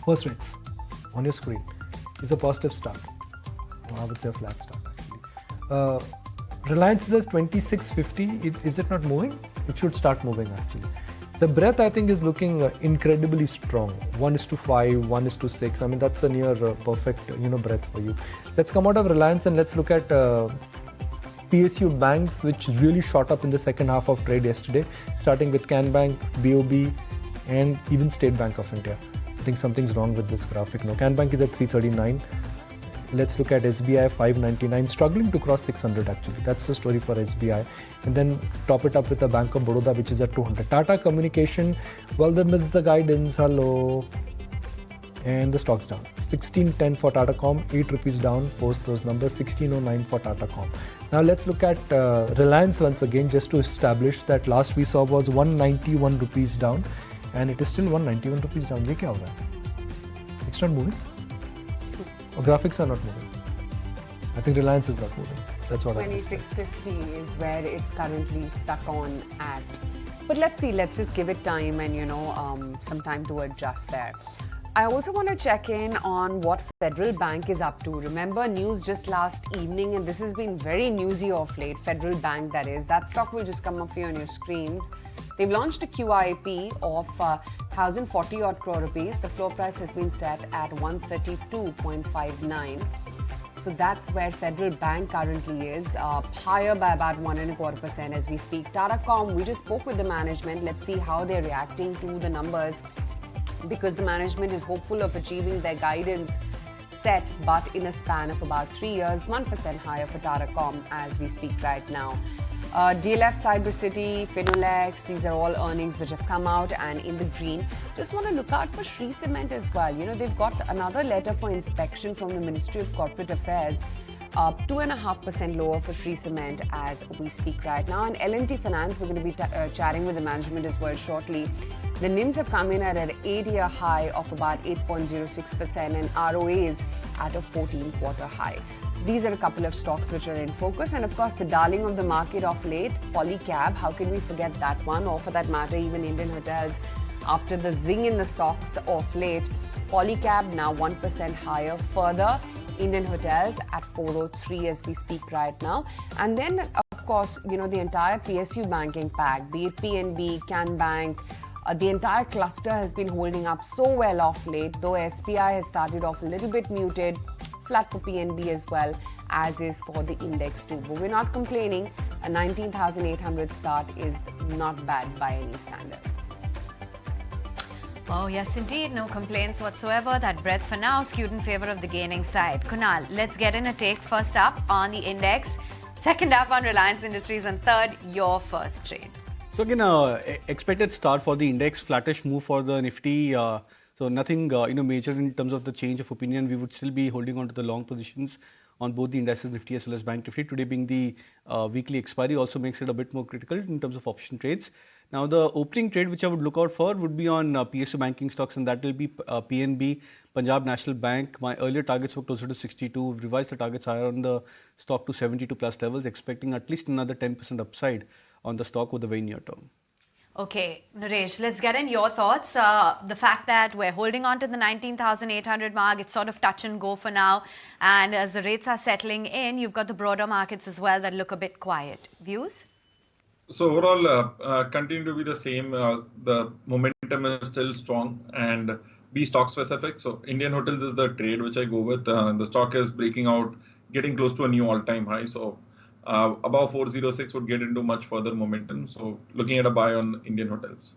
First rates on your screen is a positive start. I would say a flat start actually. Reliance is 2650. Is it not moving? It should start moving actually. The breadth I think is looking incredibly strong. 1:5, 1:6. I mean that's a near perfect breadth for you. Let's come out of Reliance and let's look at PSU banks, which really shot up in the second half of trade yesterday, starting with Can Bank, BOB, and even State Bank of India. I think something's wrong with this graphic now. Can Bank is at 339. Let's look at SBI 599, struggling to cross 600 actually. That's the story for SBI. And then top it up with the Bank of Baroda, which is at 200. Tata Communication, well, they missed the guidance. Hello. And the stock's down. 1610 for Tata Comm, 8 rupees down, post those numbers, 1609 for Tata Comm. Now let's look at Reliance once again, just to establish that last we saw was 191 rupees down, and it is still 191 rupees down. Ye kya ho raha hai? It's not moving. Or graphics are not moving. I think Reliance is not moving. That's what 2650 is where it's currently stuck on at. But let's see, let's just give it time and some time to adjust there. I also want to check in on what Federal Bank is up to. Remember news just last evening, and this has been very newsy of late. Federal Bank, that is. That stock will just come up for you on your screens. They've launched a QIP of 1,040 odd crore rupees. The floor price has been set at 132.59. So that's where Federal Bank currently is, higher by about 1.25% as we speak. Tata Comm, we just spoke with the management. Let's see how they're reacting to the numbers, because the management is hopeful of achieving their guidance set, but in a span of about 3 years, 1% higher for Tata Comm as we speak right now. DLF, Cyber City, Finolex, these are all earnings which have come out and in the green. Just want to look out for Shree Cement as well. They've got another letter for inspection from the Ministry of Corporate Affairs. 2.5% lower for Shree Cement as we speak right now. And L&T Finance, we're going to be chatting with the management as well shortly. The NIMs have come in at an 8-year high of about 8.06% and ROAs at a 14-quarter high. So these are a couple of stocks which are in focus. And of course, the darling of the market of late, Polycab. How can we forget that one? Or for that matter, even Indian Hotels. After the zing in the stocks of late, Polycab now 1% higher. Further, Indian Hotels at 403 as we speak right now. And then, of course, the entire PSU banking pack, be it PNB, Can Bank, the entire cluster has been holding up so well of late, though SBI has started off a little bit muted, flat for PNB as well, as is for the index too. But we're not complaining. A 19,800 start is not bad by any standard. Oh, yes, indeed. No complaints whatsoever. That breadth for now skewed in favor of the gaining side. Kunal, let's get in a take. First up on the index, second up on Reliance Industries, and third, your first trade. So again, expected start for the index, flattish move for the Nifty. So nothing major in terms of the change of opinion. We would still be holding on to the long positions on both the indices, Nifty as well as Bank Nifty. Today being the weekly expiry also makes it a bit more critical in terms of option trades. Now the opening trade which I would look out for would be on PSU banking stocks, and that will be PNB, Punjab National Bank. My earlier targets were closer to 62. We've revised the targets higher on the stock to 72 plus levels, expecting at least another 10% upside on the stock over the very near term. Okay, Naresh, let's get in your thoughts. The fact that we're holding on to the 19,800 mark, it's sort of touch and go for now. And as the rates are settling in, you've got the broader markets as well that look a bit quiet. Views? So overall, continue to be the same. The momentum is still strong and be stock specific. So Indian Hotels is the trade which I go with. The stock is breaking out, getting close to a new all-time high. So above 406 would get into much further momentum. So looking at a buy on Indian Hotels.